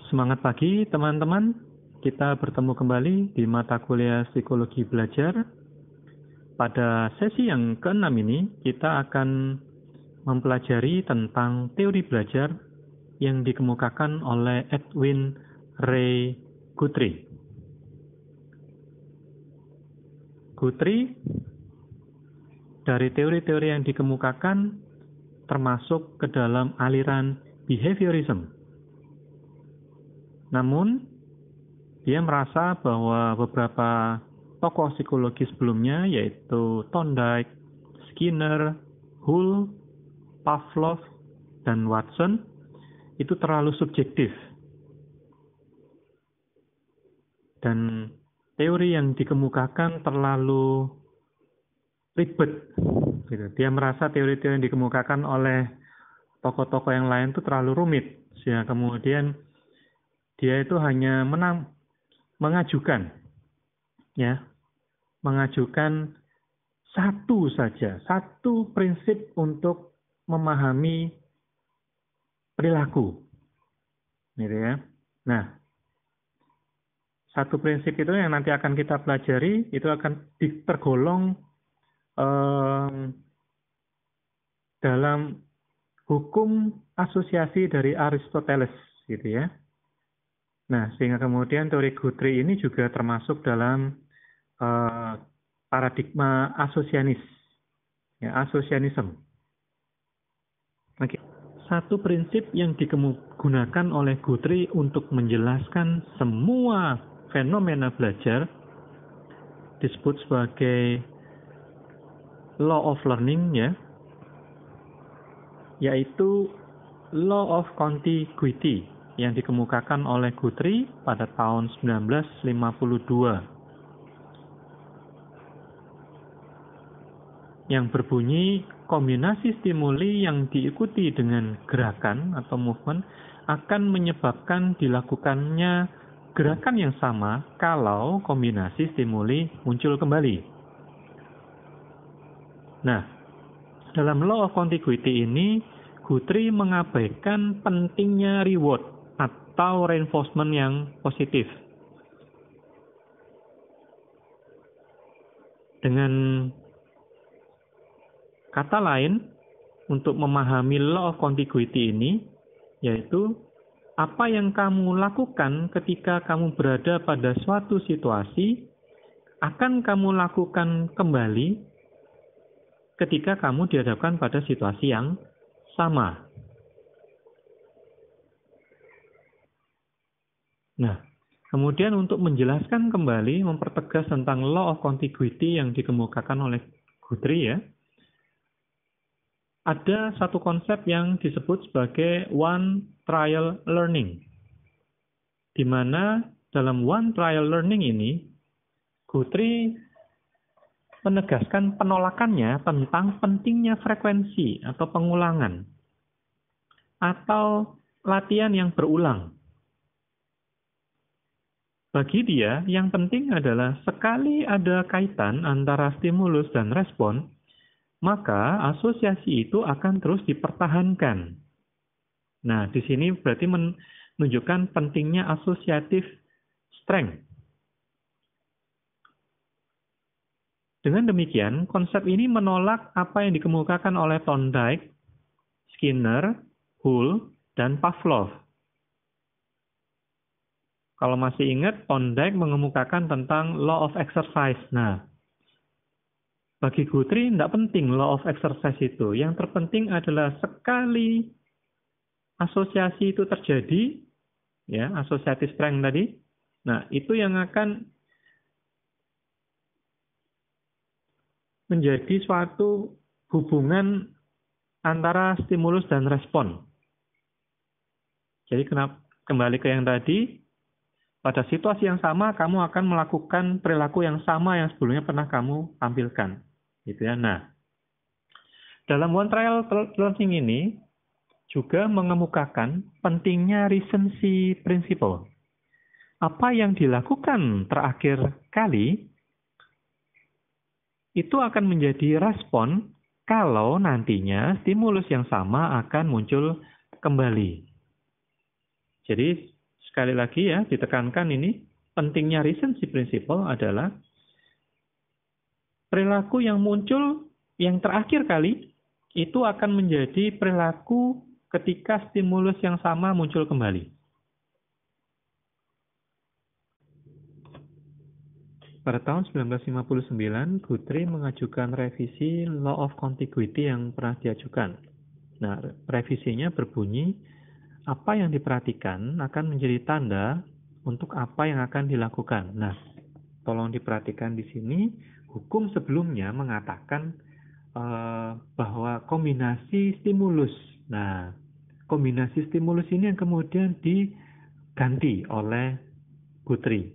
Semangat pagi teman-teman, kita bertemu kembali di mata kuliah Psikologi Belajar. Pada sesi yang ke-6 ini, kita akan mempelajari tentang teori belajar yang dikemukakan oleh Edwin Ray Guthrie. Guthrie, dari teori-teori yang dikemukakan, termasuk ke dalam aliran behaviorism. Namun, dia merasa bahwa beberapa tokoh psikologi sebelumnya, yaitu Thorndike, Skinner, Hull, Pavlov, dan Watson, itu terlalu subjektif. Dan teori yang dikemukakan terlalu ribet. Gitu. Dia merasa teori-teori yang dikemukakan oleh tokoh-tokoh yang lain itu terlalu rumit. Sehingga kemudian dia itu hanya mengajukan satu prinsip untuk memahami perilaku. Gitu ya. Nah, satu prinsip itu yang nanti akan kita pelajari, itu akan tergolong dalam hukum asosiasi dari Aristoteles, gitu ya. Nah, sehingga kemudian teori Guthrie ini juga termasuk dalam paradigma asosianis, ya, asosianisme. Oke. Satu prinsip yang digunakan oleh Guthrie untuk menjelaskan semua fenomena belajar disebut sebagai law of learning, ya, yaitu law of contiguity yang dikemukakan oleh Guthrie pada tahun 1952. Yang berbunyi, kombinasi stimuli yang diikuti dengan gerakan atau movement akan menyebabkan dilakukannya gerakan yang sama kalau kombinasi stimuli muncul kembali. Nah, dalam law of contiguity ini, Guthrie mengabaikan pentingnya reward atau reinforcement yang positif. Dengan kata lain, untuk memahami law of contiguity ini, yaitu apa yang kamu lakukan ketika kamu berada pada suatu situasi, akan kamu lakukan kembali ketika kamu dihadapkan pada situasi yang sama. Nah, kemudian untuk menjelaskan kembali, mempertegas tentang law of contiguity yang dikemukakan oleh Guthrie, ya, ada satu konsep yang disebut sebagai one trial learning. Di mana dalam one trial learning ini, Guthrie menegaskan penolakannya tentang pentingnya frekuensi atau pengulangan atau latihan yang berulang. Bagi dia, yang penting adalah sekali ada kaitan antara stimulus dan respon, maka asosiasi itu akan terus dipertahankan. Nah, di sini berarti menunjukkan pentingnya associative strength. Dengan demikian, konsep ini menolak apa yang dikemukakan oleh Thorndike, Skinner, Hull, dan Pavlov. Kalau masih ingat, Thorndike mengemukakan tentang law of exercise. Nah, bagi Guthrie tidak penting law of exercise itu. Yang terpenting adalah sekali asosiasi itu terjadi, ya, associative strength tadi. Nah, itu yang akan menjadi suatu hubungan antara stimulus dan respon. Jadi kembali ke yang tadi, pada situasi yang sama, kamu akan melakukan perilaku yang sama yang sebelumnya pernah kamu tampilkan. Gitu ya. Nah, dalam one trial learning ini juga mengemukakan pentingnya recency principle. Apa yang dilakukan terakhir kali, itu akan menjadi respon kalau nantinya stimulus yang sama akan muncul kembali. Jadi, sekali lagi ya, ditekankan ini, pentingnya recency principle adalah perilaku yang muncul yang terakhir kali itu akan menjadi perilaku ketika stimulus yang sama muncul kembali. Pada tahun 1959, Guthrie mengajukan revisi Law of Contiguity yang pernah diajukan. Nah, revisinya berbunyi, apa yang diperhatikan akan menjadi tanda untuk apa yang akan dilakukan. Nah, tolong diperhatikan di sini, hukum sebelumnya mengatakan bahwa kombinasi stimulus. Nah, kombinasi stimulus ini yang kemudian diganti oleh Guthrie.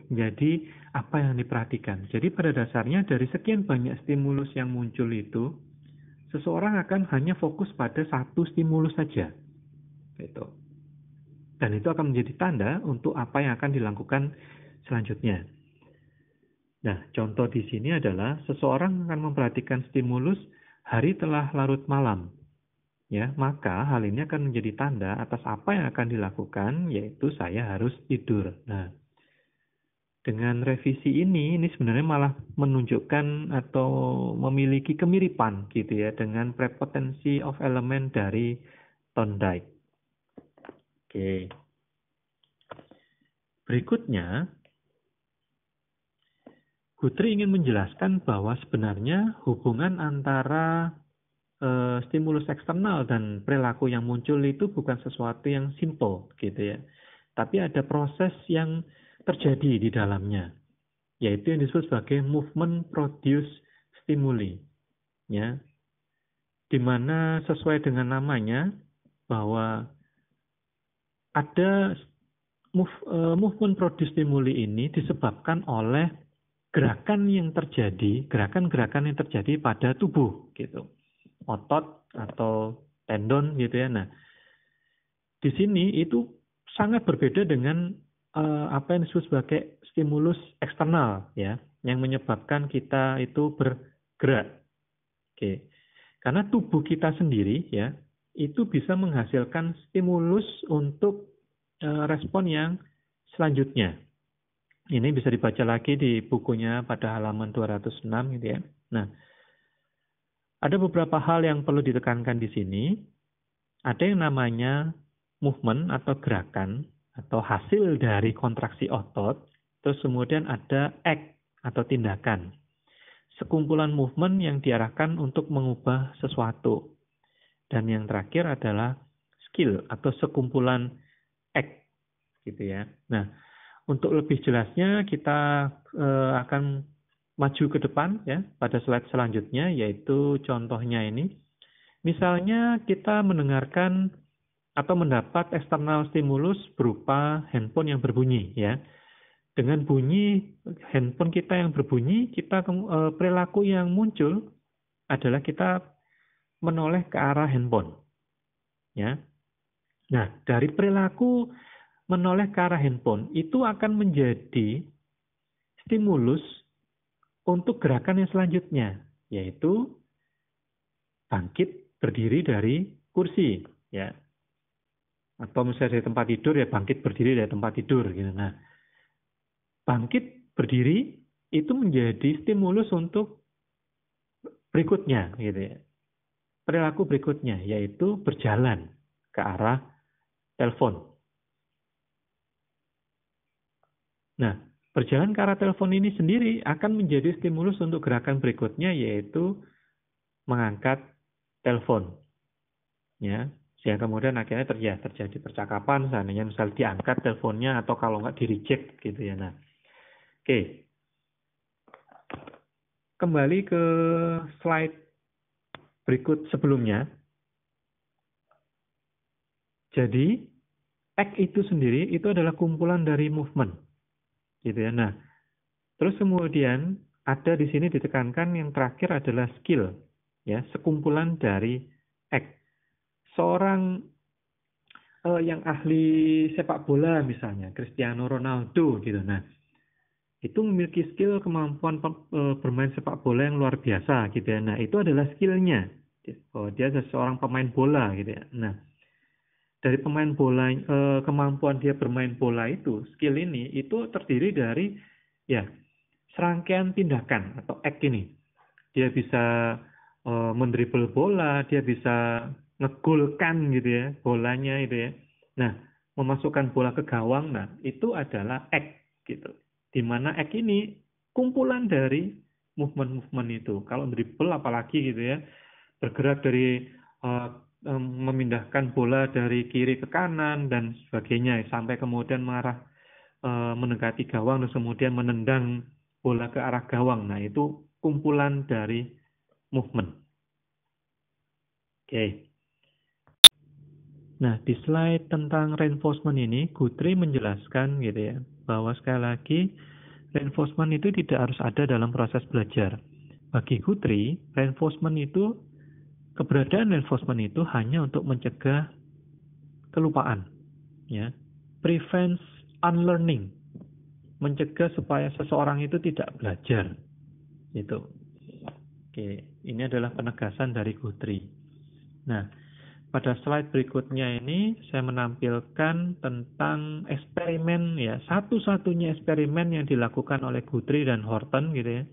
Jadi apa yang diperhatikan? Jadi pada dasarnya dari sekian banyak stimulus yang muncul itu, seseorang akan hanya fokus pada satu stimulus saja. Gitu. Dan itu akan menjadi tanda untuk apa yang akan dilakukan selanjutnya. Nah, contoh di sini adalah seseorang akan memperhatikan stimulus hari telah larut malam. Ya, maka hal ini akan menjadi tanda atas apa yang akan dilakukan, yaitu saya harus tidur. Nah, dengan revisi ini sebenarnya malah menunjukkan atau memiliki kemiripan gitu ya dengan prepotency of element dari Thorndike. Oke. Berikutnya, Guthrie ingin menjelaskan bahwa sebenarnya hubungan antara stimulus eksternal dan perilaku yang muncul itu bukan sesuatu yang simple gitu ya. Tapi ada proses yang terjadi di dalamnya, yaitu yang disebut sebagai movement produce stimuli, ya, di mana sesuai dengan namanya bahwa ada movement produce stimuli ini disebabkan oleh gerakan-gerakan yang terjadi pada tubuh, gitu, otot atau tendon, gitu ya. Nah, di sini itu sangat berbeda dengan apa yang disebut sebagai stimulus eksternal ya, yang menyebabkan kita itu bergerak. Oke. Karena tubuh kita sendiri ya, itu bisa menghasilkan stimulus untuk respon yang selanjutnya. Ini bisa dibaca lagi di bukunya pada halaman 206 gitu ya. Nah, ada beberapa hal yang perlu ditekankan di sini. Ada yang namanya movement atau gerakan atau hasil dari kontraksi otot, terus kemudian ada act atau tindakan. Sekumpulan movement yang diarahkan untuk mengubah sesuatu. Dan yang terakhir adalah skill atau sekumpulan act gitu ya. Nah, untuk lebih jelasnya kita akan maju ke depan ya pada slide selanjutnya, yaitu contohnya ini. Misalnya kita mendengarkan atau mendapat eksternal stimulus berupa handphone yang berbunyi ya. Dengan bunyi handphone kita yang berbunyi, kita perilaku yang muncul adalah kita menoleh ke arah handphone. Ya. Nah, dari perilaku menoleh ke arah handphone itu akan menjadi stimulus untuk gerakan yang selanjutnya, yaitu bangkit berdiri dari kursi, ya. Atau misalnya dari tempat tidur, ya bangkit berdiri dari tempat tidur gitu. Nah, bangkit berdiri itu menjadi stimulus untuk berikutnya gitu ya. Perilaku berikutnya yaitu berjalan ke arah telepon. Nah, berjalan ke arah telepon ini sendiri akan menjadi stimulus untuk gerakan berikutnya, yaitu mengangkat telepon. Ya, sehingga kemudian akhirnya terjadi percakapan, seandainya misal diangkat teleponnya atau kalau nggak di-reject gitu ya. Nah, oke. Kembali ke slide berikut sebelumnya. Jadi, act itu sendiri itu adalah kumpulan dari movement. Gitu ya. Nah, terus kemudian ada di sini ditekankan yang terakhir adalah skill, ya, sekumpulan dari act. Seorang yang ahli sepak bola misalnya, Cristiano Ronaldo gitu. Nah, itu memiliki skill kemampuan bermain sepak bola yang luar biasa gitu ya. Nah, itu adalah skillnya. Oh, dia seorang pemain bola gitu ya. Nah, dari pemain bola, kemampuan dia bermain bola itu, skill ini itu terdiri dari ya serangkaian tindakan atau act ini. Dia bisa mendribble bola, dia bisa ngegolkan gitu ya bolanya itu ya. Nah, memasukkan bola ke gawang, nah itu adalah act gitu. Di mana act ini kumpulan dari movement-movement itu. Kalau dribble apalagi gitu ya, bergerak dari memindahkan bola dari kiri ke kanan dan sebagainya sampai kemudian mengarah mendekati gawang terus kemudian menendang bola ke arah gawang. Nah, itu kumpulan dari movement. Oke. Nah, di slide tentang reinforcement ini, Guthrie menjelaskan gitu ya, bahwa sekali lagi reinforcement itu tidak harus ada dalam proses belajar. Bagi Guthrie, keberadaan reinforcement itu hanya untuk mencegah kelupaan, ya, prevents unlearning, mencegah supaya seseorang itu tidak belajar, itu. Oke, ini adalah penegasan dari Guthrie. Nah, pada slide berikutnya ini saya menampilkan tentang eksperimen ya, satu-satunya eksperimen yang dilakukan oleh Guthrie dan Horton gitu ya,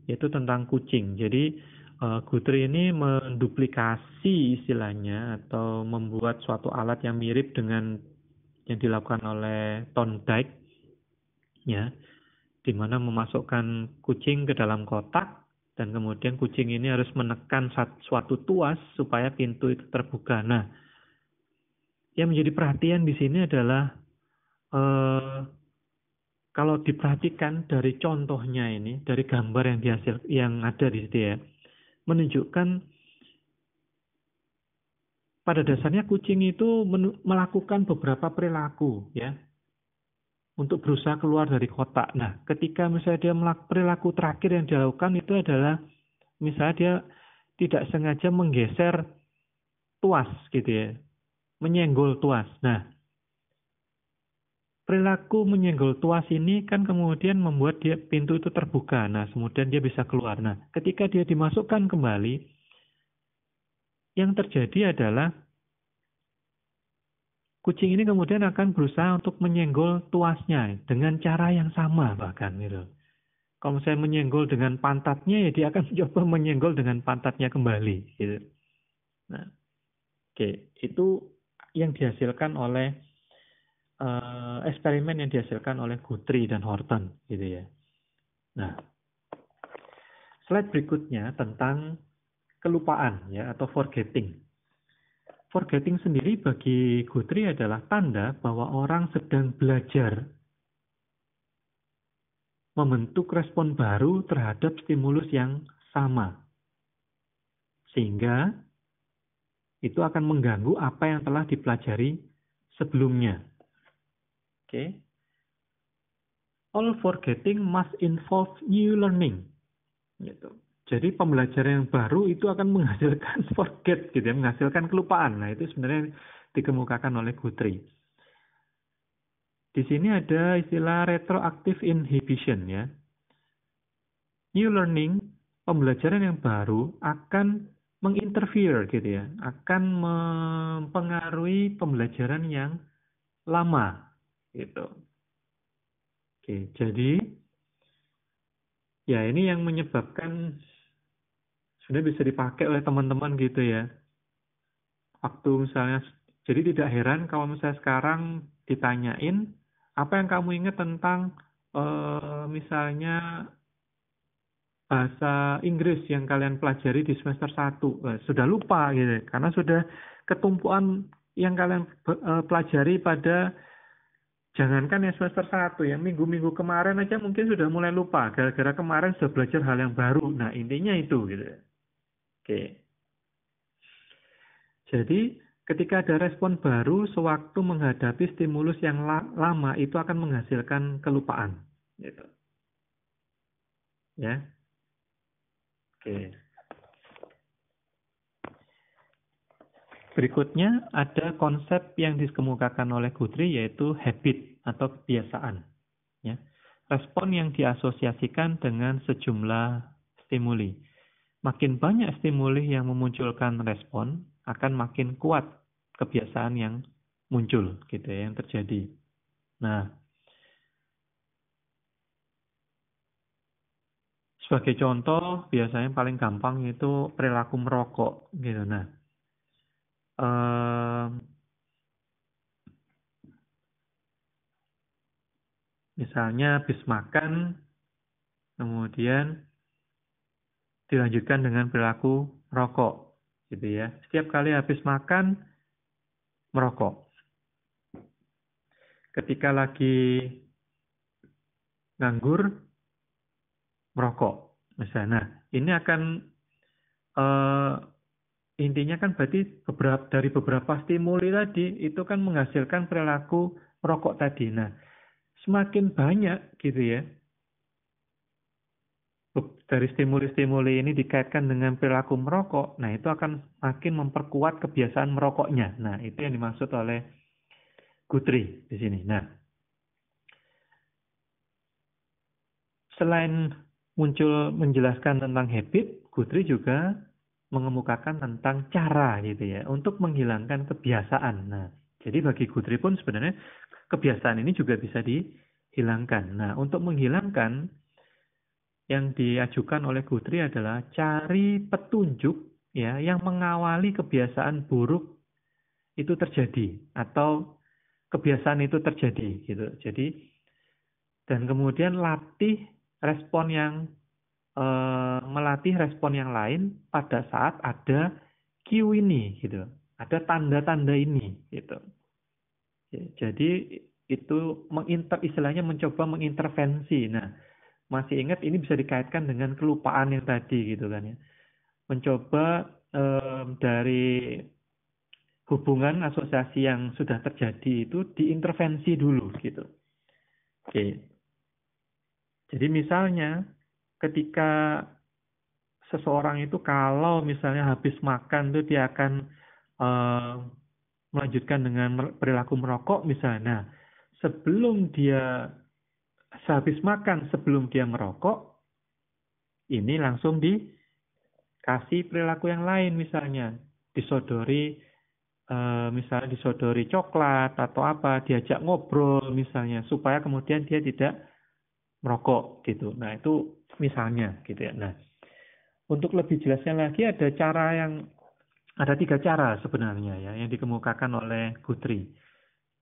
yaitu tentang kucing. Jadi Guthrie ini menduplikasi istilahnya atau membuat suatu alat yang mirip dengan yang dilakukan oleh Thorndike ya, di mana memasukkan kucing ke dalam kotak dan kemudian kucing ini harus menekan suatu tuas supaya pintu itu terbuka. Nah, yang menjadi perhatian di sini adalah kalau diperhatikan dari contohnya ini, dari gambar yang ada di situ ya, menunjukkan pada dasarnya kucing itu melakukan beberapa perilaku ya untuk berusaha keluar dari kotak. Nah, ketika misalnya dia perilaku terakhir yang dilakukan itu adalah misalnya dia tidak sengaja menggeser tuas gitu ya, menyenggol tuas. Nah, perilaku menyenggol tuas ini kan kemudian membuat pintu itu terbuka. Nah, kemudian dia bisa keluar. Nah, ketika dia dimasukkan kembali, yang terjadi adalah kucing ini kemudian akan berusaha untuk menyenggol tuasnya dengan cara yang sama bahkan gitu. Kalau saya menyenggol dengan pantatnya, ya dia akan mencoba menyenggol dengan pantatnya kembali gitu. Nah, oke, itu yang dihasilkan oleh eksperimen yang dihasilkan oleh Guthrie dan Horton gitu ya. Nah, slide berikutnya tentang kelupaan ya atau forgetting. Forgetting sendiri bagi Guthrie adalah tanda bahwa orang sedang belajar membentuk respon baru terhadap stimulus yang sama. Sehingga itu akan mengganggu apa yang telah dipelajari sebelumnya. Oke. All forgetting must involve new learning. Gitu. Jadi pembelajaran yang baru itu akan menghasilkan forget, gitu ya, menghasilkan kelupaan. Nah, itu sebenarnya dikemukakan oleh Guthrie. Di sini ada istilah retroactive inhibition ya. New learning, pembelajaran yang baru akan menginterfere gitu ya, akan mempengaruhi pembelajaran yang lama gitu. Oke, jadi ya ini yang menyebabkan sebenarnya bisa dipakai oleh teman-teman gitu ya. Waktu misalnya, jadi tidak heran kalau misalnya sekarang ditanyain apa yang kamu ingat tentang misalnya bahasa Inggris yang kalian pelajari di semester 1. Sudah lupa gitu, karena sudah ketumpuan yang kalian pelajari pada jangankan yang semester 1 ya, minggu-minggu kemarin aja mungkin sudah mulai lupa, gara-gara kemarin sudah belajar hal yang baru. Nah, intinya itu gitu. Oke. Jadi, ketika ada respon baru sewaktu menghadapi stimulus yang lama, itu akan menghasilkan kelupaan. Gitu. Ya. Oke. Berikutnya ada konsep yang dikemukakan oleh Guthrie yaitu habit atau kebiasaan. Ya. Respon yang diasosiasikan dengan sejumlah stimuli. Makin banyak stimuli yang memunculkan respon, akan makin kuat kebiasaan yang muncul gitu ya, yang terjadi. Nah, sebagai contoh biasanya paling gampang itu perilaku merokok gitu. Nah, misalnya habis makan kemudian dilanjutkan dengan perilaku merokok gitu ya. Setiap kali habis makan merokok. Ketika lagi nganggur merokok misalnya. Nah, ini akan intinya kan berarti dari beberapa stimuli tadi itu kan menghasilkan perilaku merokok tadi. Nah, semakin banyak gitu ya dari stimuli-stimuli ini dikaitkan dengan perilaku merokok, nah itu akan makin memperkuat kebiasaan merokoknya. Nah, itu yang dimaksud oleh Guthrie di sini. Nah, selain muncul menjelaskan tentang habit, Guthrie juga mengemukakan tentang cara gitu ya untuk menghilangkan kebiasaan. Nah, jadi bagi Guthrie pun sebenarnya kebiasaan ini juga bisa dihilangkan. Nah, untuk menghilangkan yang diajukan oleh Guthrie adalah cari petunjuk ya yang mengawali kebiasaan buruk itu terjadi atau kebiasaan itu terjadi gitu. Jadi dan kemudian melatih respon yang lain pada saat ada cue ini gitu. Ada tanda-tanda ini gitu. Jadi itu istilahnya mencoba mengintervensi. Nah, masih ingat ini bisa dikaitkan dengan kelupaan yang tadi gitu kan ya. Mencoba dari hubungan asosiasi yang sudah terjadi itu diintervensi dulu gitu. Oke. Jadi misalnya ketika seseorang itu kalau misalnya habis makan itu dia akan melanjutkan dengan perilaku merokok misalnya. Nah, sehabis makan sebelum dia merokok, ini langsung dikasih perilaku yang lain misalnya. Misalnya disodori coklat atau apa, diajak ngobrol misalnya, supaya kemudian dia tidak merokok gitu. Nah, itu misalnya gitu ya. Nah, untuk lebih jelasnya lagi ada 3 cara sebenarnya ya yang dikemukakan oleh Guthrie.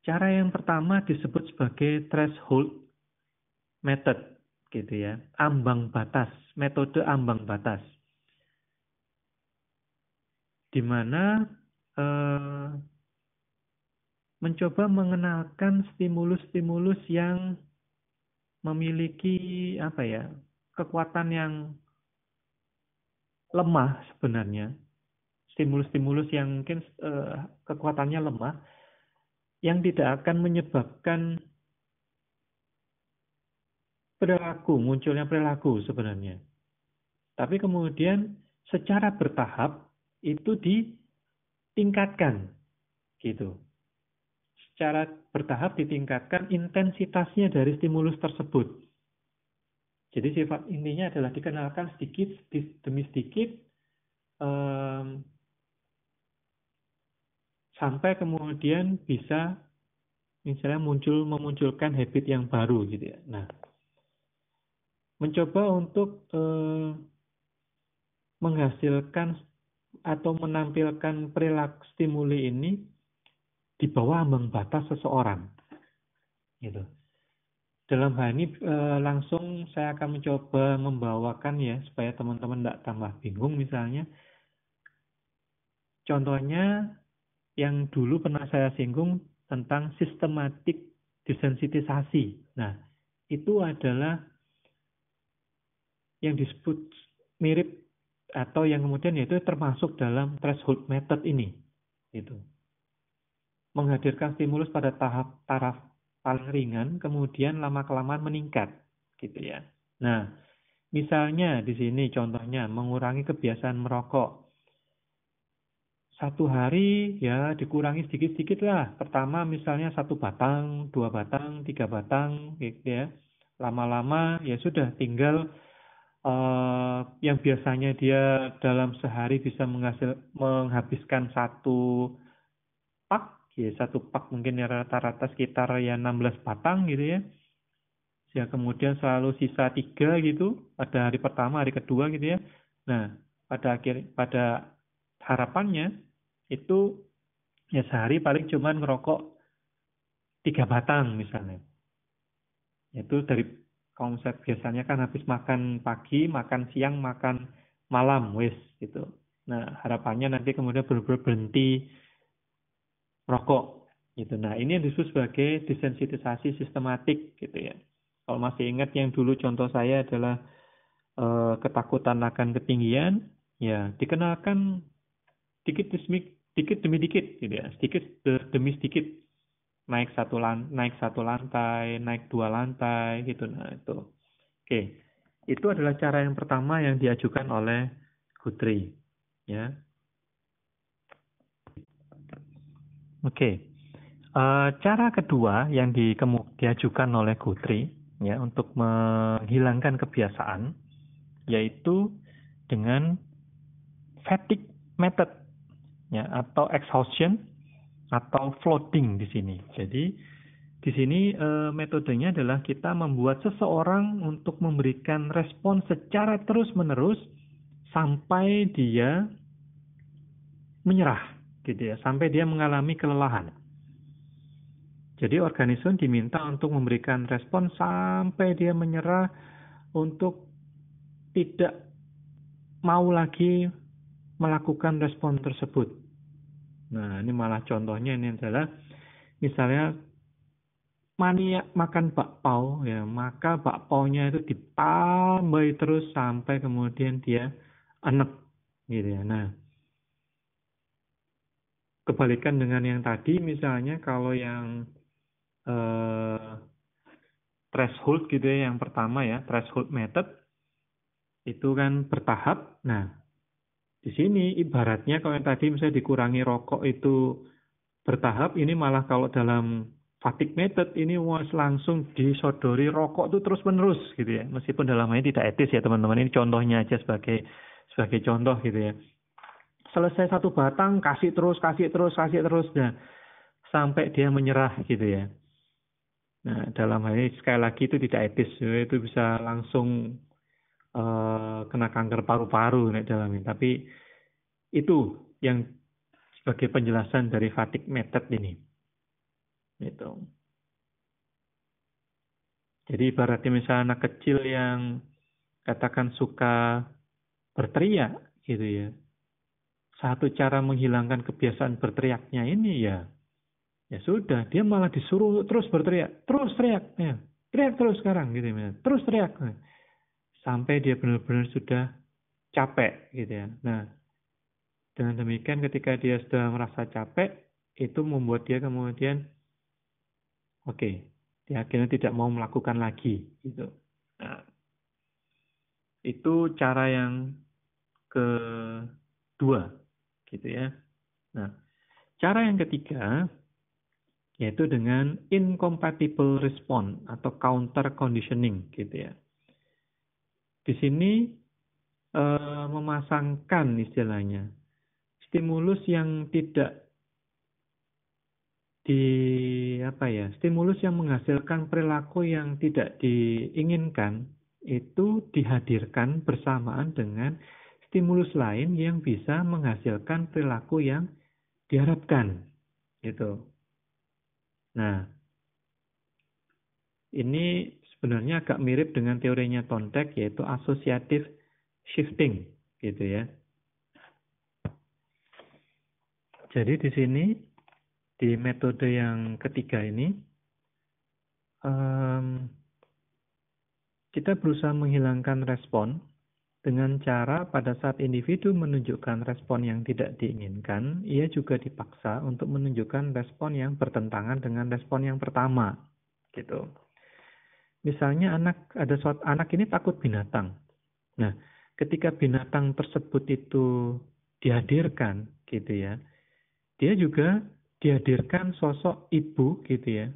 Cara yang pertama disebut sebagai threshold method gitu ya, metode ambang batas. Di mana mencoba mengenalkan stimulus-stimulus yang memiliki kekuatan yang lemah sebenarnya. Stimulus-stimulus yang mungkin kekuatannya lemah, yang tidak akan menyebabkan munculnya perilaku sebenarnya. Tapi kemudian secara bertahap itu ditingkatkan gitu. Secara bertahap ditingkatkan intensitasnya dari stimulus tersebut. Jadi sifat intinya adalah dikenalkan sedikit demi sedikit sampai kemudian bisa misalnya memunculkan habit yang baru gitu ya. Nah, mencoba untuk menghasilkan atau menampilkan perilaku stimuli ini di bawah ambang batas seseorang gitu. Dalam hal ini langsung saya akan mencoba membawakan ya supaya teman-teman tidak tambah bingung misalnya. Contohnya yang dulu pernah saya singgung tentang sistematik desensitisasi. Nah, itu adalah yang disebut mirip atau yang kemudian yaitu termasuk dalam threshold method ini. Gitu. Menghadirkan stimulus pada taraf paling ringan, kemudian lama-kelamaan meningkat. Gitu ya. Nah, misalnya di sini contohnya mengurangi kebiasaan merokok. 1 hari ya dikurangi sedikit-sedikit lah. Pertama misalnya 1 batang, 2 batang, 3 batang gitu ya. Lama-lama ya sudah tinggal yang biasanya dia dalam sehari bisa menghabiskan 1 pak, ya satu pak mungkin ya rata-rata sekitar ya 16 batang gitu ya. Ya kemudian selalu sisa 3 gitu pada hari pertama, hari kedua gitu ya. Nah, pada harapannya itu ya sehari paling cuman ngerokok 3 batang misalnya. Itu dari konsep biasanya kan habis makan pagi, makan siang, makan malam, wis gitu. Nah, harapannya nanti kemudian benar-benar berhenti rokok gitu. Nah, ini yang disebut sebagai desensitisasi sistematik gitu ya. Kalau masih ingat yang dulu contoh saya adalah ketakutan akan ketinggian, ya dikenalkan dikit demi dikit gitu ya, sedikit demi sedikit naik satu lantai, naik 2 lantai gitu. Nah, itu. Oke. Itu adalah cara yang pertama yang diajukan oleh Guthrie, ya. Oke. Cara kedua yang diajukan oleh Guthrie ya untuk menghilangkan kebiasaan yaitu dengan fatigue method ya atau exhaustion atau flooding di sini. Jadi di sini metodenya adalah kita membuat seseorang untuk memberikan respon secara terus-menerus sampai dia menyerah gitu ya, sampai dia mengalami kelelahan. Jadi organisme diminta untuk memberikan respon sampai dia menyerah untuk tidak mau lagi melakukan respon tersebut. Nah, ini malah contohnya ini adalah misalnya mania makan bakpao ya, maka bakpaonya itu ditambahi terus sampai kemudian dia enek gitu ya. Nah, kebalikan dengan yang tadi misalnya kalau yang threshold gitu ya, yang pertama ya, threshold method itu kan bertahap. Nah, di sini ibaratnya kalau yang tadi misalnya dikurangi rokok itu bertahap, ini malah kalau dalam fatigue method ini langsung disodori rokok itu terus menerus gitu ya. Meskipun dalam hal ini tidak etis ya teman-teman, ini contohnya aja sebagai contoh gitu ya. Selesai satu batang kasih terus nah sampai dia menyerah gitu ya. Nah, dalam hal ini sekali lagi itu tidak etis, itu bisa langsung kena kanker paru-paru dalam ini. Tapi itu yang sebagai penjelasan dari fatigue method ini. Itu. Jadi ibaratnya misalnya anak kecil yang katakan suka berteriak gitu ya. Satu cara menghilangkan kebiasaan berteriaknya ini ya sudah, dia malah disuruh terus berteriak, terus teriak ya. Teriak terus sekarang gitu ya. Terus teriak. Sampai dia benar-benar sudah capek gitu ya. Nah, dengan demikian ketika dia sudah merasa capek, itu membuat dia kemudian oke, dia akhirnya tidak mau melakukan lagi gitu. Nah, itu cara yang kedua gitu ya. Nah, cara yang ketiga yaitu dengan incompatible response atau counter conditioning gitu ya. Di sini memasangkan istilahnya stimulus yang tidak stimulus yang menghasilkan perilaku yang tidak diinginkan itu dihadirkan bersamaan dengan stimulus lain yang bisa menghasilkan perilaku yang diharapkan gitu. Nah, ini sebenarnya agak mirip dengan teorinya Thorndike yaitu associative shifting gitu ya. Jadi di sini di metode yang ketiga ini kita berusaha menghilangkan respon dengan cara pada saat individu menunjukkan respon yang tidak diinginkan, ia juga dipaksa untuk menunjukkan respon yang bertentangan dengan respon yang pertama gitu. Misalnya anak ini takut binatang. Nah, ketika binatang tersebut itu dihadirkan gitu ya, dia juga dihadirkan sosok ibu gitu ya.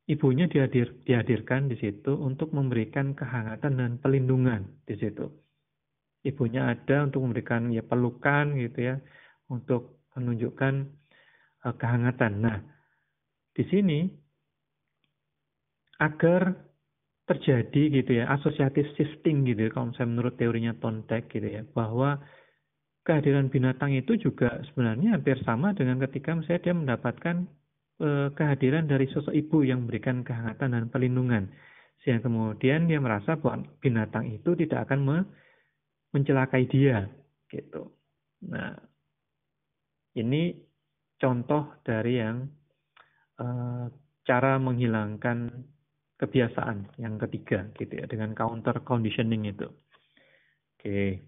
Ibunya dihadirkan di situ untuk memberikan kehangatan dan pelindungan di situ. Ibunya ada untuk memberikan ya pelukan gitu ya, untuk menunjukkan kehangatan. Nah, di sini agar terjadi gitu ya, associative shifting gitu ya, kalau misalnya menurut teorinya Thorndike gitu ya, bahwa kehadiran binatang itu juga sebenarnya hampir sama dengan ketika misalnya dia mendapatkan kehadiran dari sosok ibu yang memberikan kehangatan dan perlindungan. Sehingga kemudian dia merasa bahwa binatang itu tidak akan mencelakai dia gitu. Nah, ini contoh dari yang cara menghilangkan kebiasaan yang ketiga gitu ya, dengan counter conditioning itu. Oke.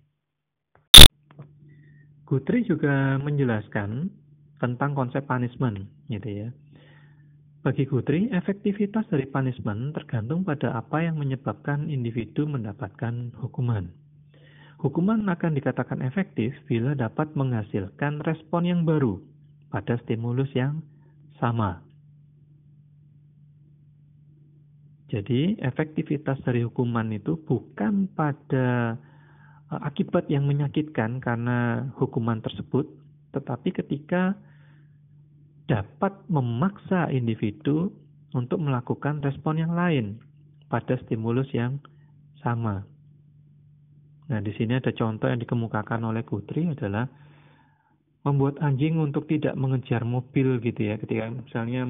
Guthrie juga menjelaskan tentang konsep punishment gitu ya. Bagi Guthrie, efektivitas dari punishment tergantung pada apa yang menyebabkan individu mendapatkan hukuman. Hukuman akan dikatakan efektif bila dapat menghasilkan respon yang baru pada stimulus yang sama. Jadi, efektivitas dari hukuman itu bukan pada akibat yang menyakitkan karena hukuman tersebut, tetapi ketika dapat memaksa individu untuk melakukan respon yang lain pada stimulus yang sama. Nah, di sini ada contoh yang dikemukakan oleh Guthrie adalah membuat anjing untuk tidak mengejar mobil gitu ya. Ketika misalnya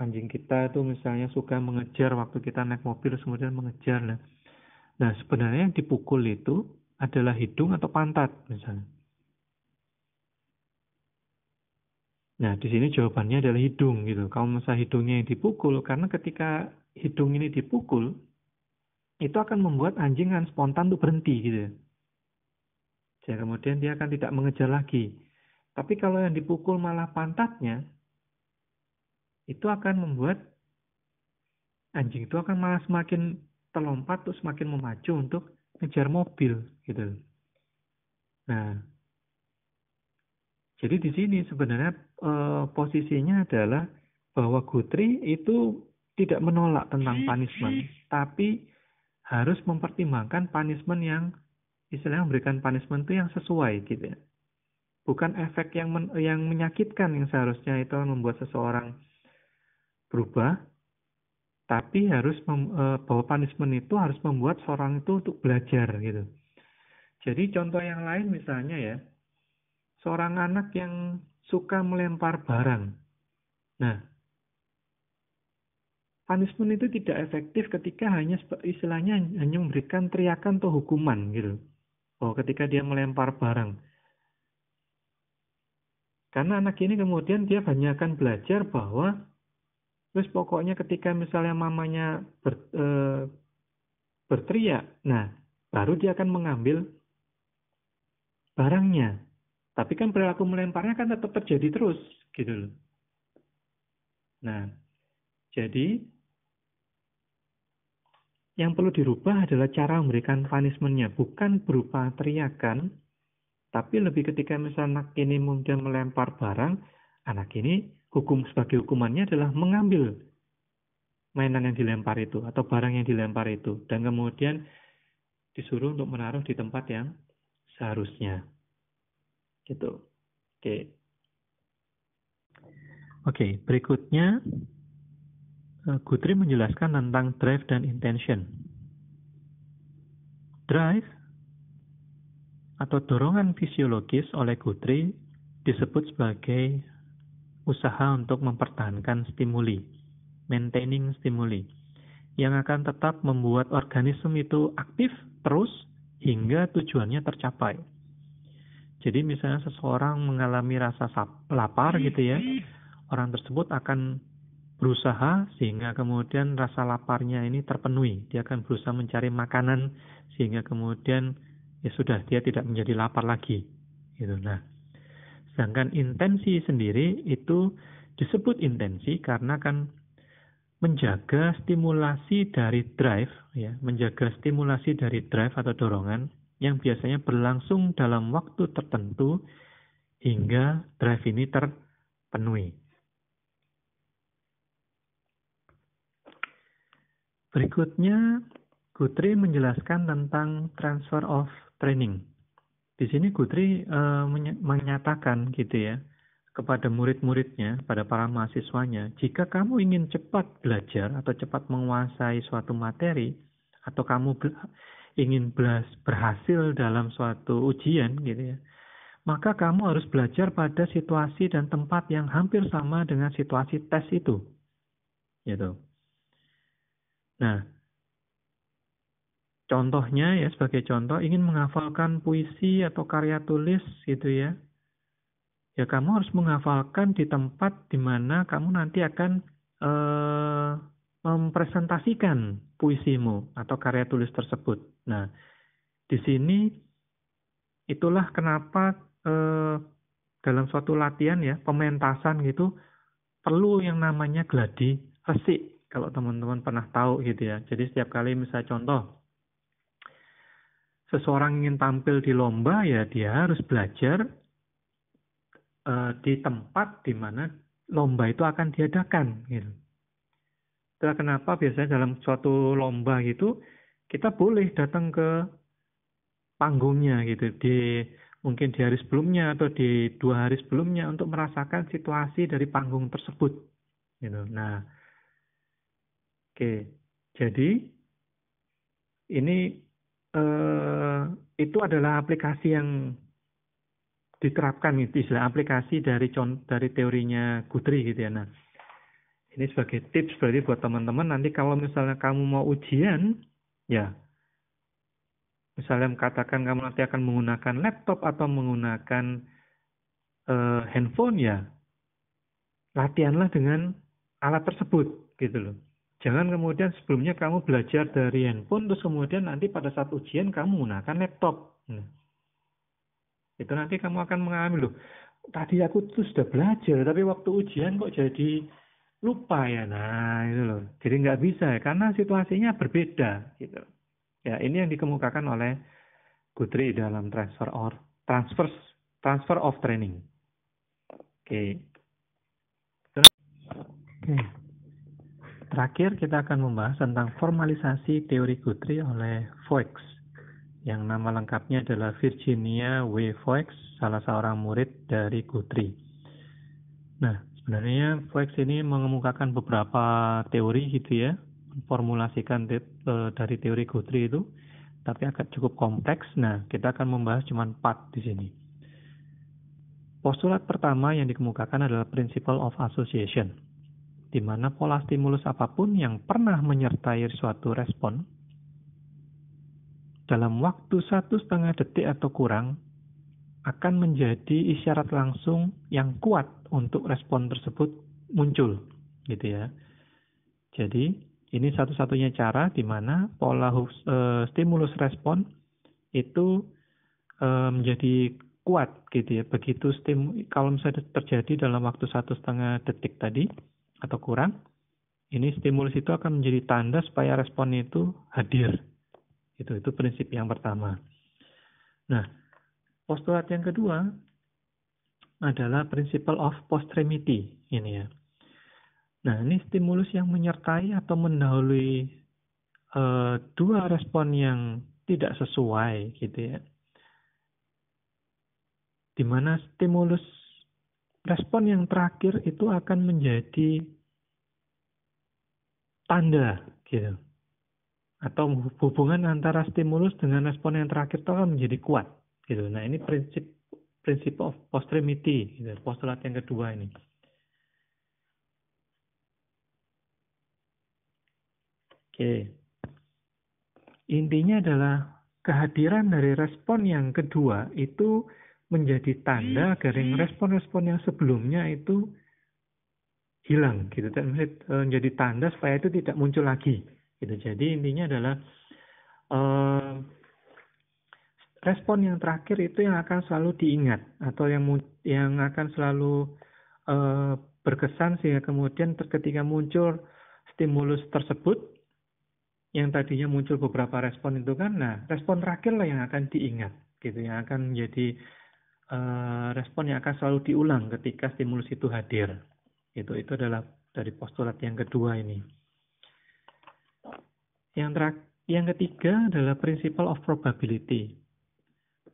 anjing kita itu misalnya suka mengejar waktu kita naik mobil kemudian mengejar. Nah, sebenarnya yang dipukul itu adalah hidung atau pantat misalnya. Nah, di sini jawabannya adalah hidung gitu. Kalau misalnya hidungnya yang dipukul, karena ketika hidung ini dipukul, itu akan membuat anjing kan spontan tuh berhenti gitu. Jadi kemudian dia akan tidak mengejar lagi. Tapi kalau yang dipukul malah pantatnya, itu akan membuat anjing itu akan malah semakin terlompat tuh semakin memacu untuk ngejar mobil gitu. Nah, jadi di sini sebenarnya posisinya adalah bahwa Guthrie itu tidak menolak tentang punishment, tapi harus mempertimbangkan punishment yang istilahnya memberikan punishment itu yang sesuai gitu ya. Bukan efek yang menyakitkan yang seharusnya itu membuat seseorang berubah, tapi harus bahwa punishment itu harus membuat seorang itu untuk belajar gitu. Jadi contoh yang lain misalnya ya, seorang anak yang suka melempar barang. Nah, punishment itu tidak efektif ketika hanya istilahnya hanya memberikan teriakan atau hukuman gitu. Oh, ketika dia melempar barang. Karena anak ini kemudian dia banyak akan belajar bahwa terus pokoknya ketika misalnya mamanya berteriak, nah baru dia akan mengambil barangnya. Tapi kan perilaku melemparnya kan tetap terjadi terus gitu loh. Nah, jadi yang perlu dirubah adalah cara memberikan punishment-nya, bukan berupa teriakan, tapi lebih ketika misalnya anak ini kemudian melempar barang, anak ini sebagai hukumannya adalah mengambil mainan yang dilempar itu atau barang yang dilempar itu dan kemudian disuruh untuk menaruh di tempat yang seharusnya. Gitu. Oke, berikutnya Guthrie menjelaskan tentang drive dan intention. Drive atau dorongan fisiologis oleh Guthrie disebut sebagai usaha untuk mempertahankan stimuli, maintaining stimuli, yang akan tetap membuat organisme itu aktif terus hingga tujuannya tercapai. Jadi misalnya seseorang mengalami rasa lapar gitu ya, orang tersebut akan berusaha sehingga kemudian rasa laparnya ini terpenuhi. Dia akan berusaha mencari makanan sehingga kemudian ya sudah dia tidak menjadi lapar lagi. Gitu. Nah, sedangkan intensi sendiri itu disebut intensi karena kan menjaga stimulasi dari drive, ya, menjaga stimulasi dari drive atau dorongan yang biasanya berlangsung dalam waktu tertentu hingga drive ini terpenuhi. Berikutnya, Guthrie menjelaskan tentang transfer of training. Di sini Guthrie menyatakan gitu ya, kepada murid-muridnya, pada para mahasiswanya, jika kamu ingin cepat belajar atau cepat menguasai suatu materi, atau kamu ingin berhasil dalam suatu ujian gitu ya, maka kamu harus belajar pada situasi dan tempat yang hampir sama dengan situasi tes itu. Gitu. Nah, contohnya ya, sebagai contoh, ingin menghafalkan puisi atau karya tulis gitu ya, ya kamu harus menghafalkan di tempat di mana kamu nanti akan mempresentasikan puisimu atau karya tulis tersebut. Nah, di sini itulah kenapa dalam suatu latihan ya, pementasan gitu, perlu yang namanya gladi resik. Kalau teman-teman pernah tahu gitu ya. Jadi setiap kali misalnya contoh, seseorang ingin tampil di lomba ya dia harus belajar di tempat di mana lomba itu akan diadakan gitu. Itulah kenapa biasanya dalam suatu lomba gitu kita boleh datang ke panggungnya gitu, mungkin di hari sebelumnya atau di 2 hari sebelumnya untuk merasakan situasi dari panggung tersebut gitu. Nah, oke. Jadi ini itu adalah aplikasi yang diterapkan, itu istilah aplikasi dari teorinya Guthrie gitu ya. Nah, ini sebagai tips berarti buat teman-teman nanti kalau misalnya kamu mau ujian, ya misalnya katakan kamu nanti akan menggunakan laptop atau menggunakan handphone, ya latihanlah dengan alat tersebut gitu loh. Jangan kemudian sebelumnya kamu belajar dari handphone terus kemudian nanti pada saat ujian kamu menggunakan laptop. Nah, itu nanti kamu akan mengalami loh. Tadi aku tuh sudah belajar, tapi waktu ujian kok jadi lupa ya. Nah, itu loh. Jadi nggak bisa ya, karena situasinya berbeda gitu. Ya, ini yang dikemukakan oleh Guthrie dalam transfer of training. Oke. Oke. Terakhir kita akan membahas tentang formalisasi teori Guthrie oleh Foix, yang nama lengkapnya adalah Virginia W. Foix, salah seorang murid dari Guthrie. Nah, sebenarnya Foix ini mengemukakan beberapa teori gitu ya, formulasikan dari teori Guthrie itu, tapi agak cukup kompleks. Nah, kita akan membahas cuma 4 di sini. Postulat pertama yang dikemukakan adalah principle of association, di mana pola stimulus apapun yang pernah menyertai suatu respon dalam waktu 1,5 detik atau kurang akan menjadi isyarat langsung yang kuat untuk respon tersebut muncul, gitu ya. Jadi ini satu-satunya cara di mana pola stimulus respon itu menjadi kuat, gitu ya. Begitu kalau misalnya terjadi dalam waktu 1,5 detik tadi atau kurang, ini stimulus itu akan menjadi tanda supaya respon itu hadir. Itu prinsip yang pertama. Nah, postulat yang kedua adalah principle of posterity ini ya. Nah, ini stimulus yang menyertai atau mendahului dua respon yang tidak sesuai gitu ya. Di mana stimulus respon yang terakhir itu akan menjadi tanda gitu. Atau hubungan antara stimulus dengan respon yang terakhir itu akan menjadi kuat gitu. Nah, ini prinsip of posterity gitu, postulat yang kedua ini. Oke. Intinya adalah kehadiran dari respon yang kedua itu menjadi tanda agar respon-respon yang sebelumnya itu hilang gitu. Menjadi tanda supaya itu tidak muncul lagi gitu. Jadi intinya adalah respon yang terakhir itu yang akan selalu diingat atau yang akan selalu berkesan sehingga kemudian ketika muncul stimulus tersebut yang tadinya muncul beberapa respon itu kan, nah respon terakhir lah yang akan diingat gitu, yang akan menjadi respon yang akan selalu diulang ketika stimulus itu hadir. Itu adalah dari postulat yang kedua ini. Yang ketiga adalah principle of probability.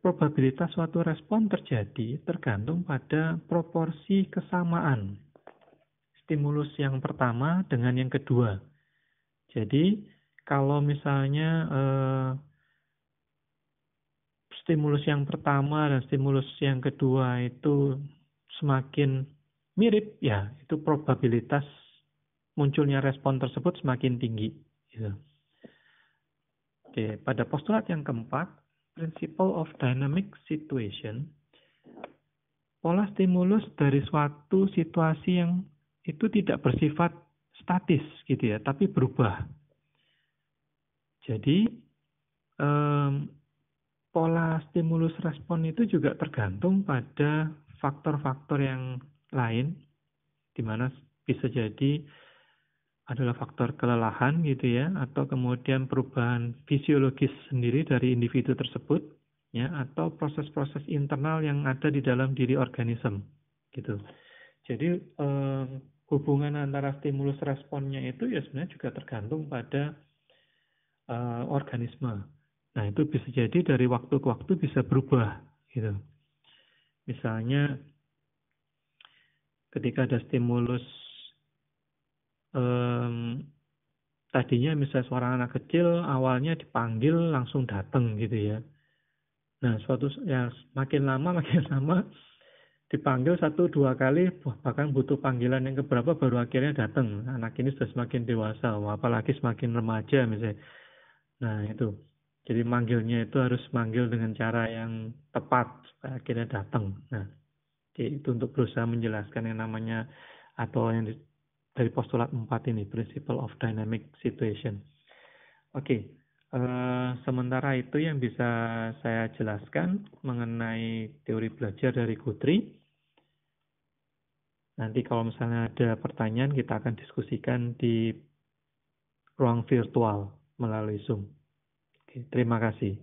probabilitas suatu respon terjadi tergantung pada proporsi kesamaan stimulus yang pertama dengan yang kedua. Jadi, kalau misalnya stimulus yang pertama dan stimulus yang kedua itu semakin mirip, ya itu probabilitas munculnya respon tersebut semakin tinggi. Gitu. Oke, pada postulat yang keempat, principle of dynamic situation, pola stimulus dari suatu situasi yang itu tidak bersifat statis gitu ya, tapi berubah. Jadi pola stimulus respon itu juga tergantung pada faktor-faktor yang lain, di mana bisa jadi adalah faktor kelelahan gitu ya, atau kemudian perubahan fisiologis sendiri dari individu tersebut, ya, atau proses-proses internal yang ada di dalam diri organisme, gitu. Jadi hubungan antara stimulus responnya itu ya sebenarnya juga tergantung pada organisme. Nah itu bisa jadi dari waktu ke waktu bisa berubah, gitu. Misalnya ketika ada stimulus tadinya misalnya seorang anak kecil awalnya dipanggil langsung datang gitu ya. Nah, suatu ya makin lama dipanggil 1-2 kali, bahkan butuh panggilan yang keberapa baru akhirnya datang. Anak ini sudah semakin dewasa, apalagi semakin remaja misalnya. Nah, itu. Jadi manggilnya itu harus manggil dengan cara yang tepat supaya akhirnya datang. Nah, itu untuk berusaha menjelaskan yang namanya atau yang dari postulat 4 ini, principle of dynamic situation. Oke, sementara itu yang bisa saya jelaskan mengenai teori belajar dari Guthrie. Nanti kalau misalnya ada pertanyaan, kita akan diskusikan di ruang virtual melalui Zoom. Oke, terima kasih.